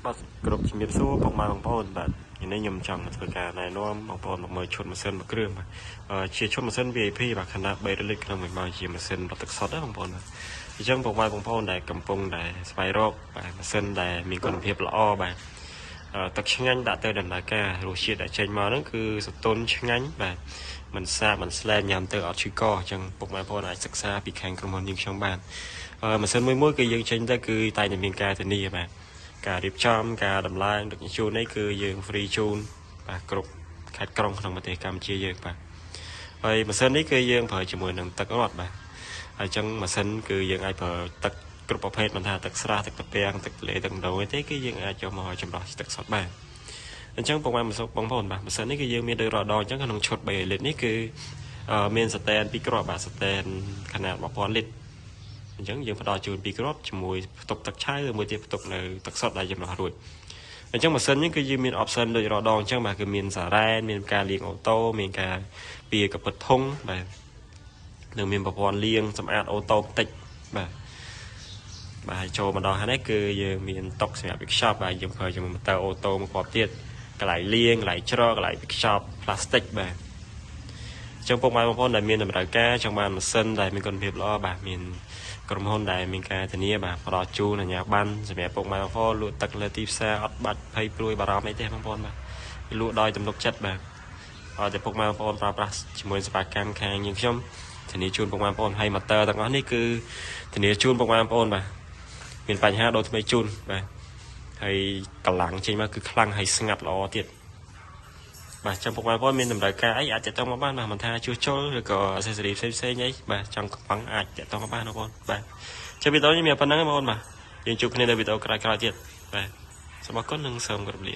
បាទគ្រប់ជំរាបសួរបងប្អូនបាទនេះខ្ញុំចង់ធ្វើការណែនាំបងប្អូនមកមើលឈុតម៉ាស៊ីនមួយគ្រឿងបាទជាឈុតម៉ាស៊ីន VIP បាទខណៈ3លីត្រក្នុងមួយម៉ោងជាម៉ាស៊ីនរត់ទឹកសុទ្ធណាបងប្អូនបាទអញ្ចឹងបងប្អូនដែលកំពុងតែស្វែងរកបាទម៉ាស៊ីនដែលមានគុណភាពល្អបាទទឹកឆ្ងាញ់ដាក់ទៅដំណើរការរសជាតិដែលចេញមកហ្នឹងគឺសន្ទុនឆ្ងាញ់បាទមិនសាបមិនស្លែងញ៉ាំទៅអត់ឈឺកអញ្ចឹងបងប្អូនអាចសិក្សាពីខាងក្រុមហ៊ុនយើងខ្ញុំបានម៉ាស៊ីនមួយគឺយើងចេញទៅគឺតែតែមានការធានាបាទការរៀបចំការដំឡើងដឹកជញ្ជូននេះគឺយើង free ជូនបាទគ្រប់ខេត្តក្រុងក្នុងប្រទេសកម្ពុជាយើងបាទហើយម៉ាស៊ីននេះគឺយើងប្រើជាមួយនឹងទឹករត់បាទហើយអញ្ចឹងម៉ាស៊ីនគឺយើងអាចប្រើទឹកគ្រប់ប្រភេទមិនថាទឹកស្រះទឹកត្រពាំងទឹកទន្លេទឹកដងទេគឺយើងអាចយកមកចម្រោះទឹកសុទ្ធបានអញ្ចឹងបងប្អូនបាទម៉ាស៊ីននេះគឺយើងមានដូចរដងអញ្ចឹងក្នុងឈុត3លីត្រនេះគឺមានស្តែន2គ្រាប់បាទស្តែនខនាត1000លីត្រអញ្ចឹងយើងផ្ដល់ជូន2គ្រាប់ជាមួយផ្ទុកទឹកឆៅឬមួយទៀតផ្ទុកនៅទឹកសុទ្ធដែលចម្រោះរួចអញ្ចឹងម៉ាស៊ីននេះគឺយើងមាន option ដូចរដងអញ្ចឹងបាទគឺមានសារ៉ែនមានការលាងអូតូមានការពៀកពិតធុងបាទនិងមានប្រព័ន្ធលាងសម្អាតអូតូបន្តិចបាទចូលមកដល់ហើយនេះគឺយើងមានតុកសម្រាប់វិខ្ចប់បាទយើងប្រើជាមួយម៉ូទ័រអូតូមួយគ្រាប់ទៀតកន្លែងលាងកន្លែងច្រកកន្លែងវិខ្ចប់ផ្លាស្ទិកបាទអញ្ចឹងបងប្អូនដែលមានតម្រូវការចង់បានម៉ាស៊ីនដែលមានគុណភាពល្អបាទមានក្រុមហ៊ុនដែលមានការធានាបាទផ្ដល់ជូនអាជ្ញាប័ណ្ណសម្រាប់ពុកម៉ែបងប្អូនលក់ទឹកលើទីផ្សារអត់បាច់ភ័យព្រួយបារម្ភអីទេបងប្អូនបាទលក់ដោយទំនុកចិត្តបាទឲ្យតែពុកម៉ែបងប្អូនប្រើប្រាស់ជាមួយសេវាកម្មខាងយើងខ្ញុំធានាជូនពុកម៉ែបងប្អូនហើយម៉ូទ័រទាំងអស់នេះគឺធានាជូនពុកម៉ែបងប្អូនបាទមានបញ្ហាដូចថ្មីជូនបាទហើយកម្លាំងចេញមកគឺខ្លាំងហើយស្ងាត់ល្អទៀតបាទចាំពុកម៉ែបងប្អូនមានតម្រូវការអីអាចតាក់ទងមកបានបាទមិនថាជួសជុលឬក៏ accessory ផ្សេងអីបាទចង់កំប៉ុងអាចតាក់ទងមកបានបងប្អូនបាទចុះវីដេអូនេះមានប៉ុណ្ណឹងបងប្អូនបាទយើងជួបគ្នានៅវីដេអូក្រោយៗទៀតបាទសូមអរគុណនិងសូមគោរពលា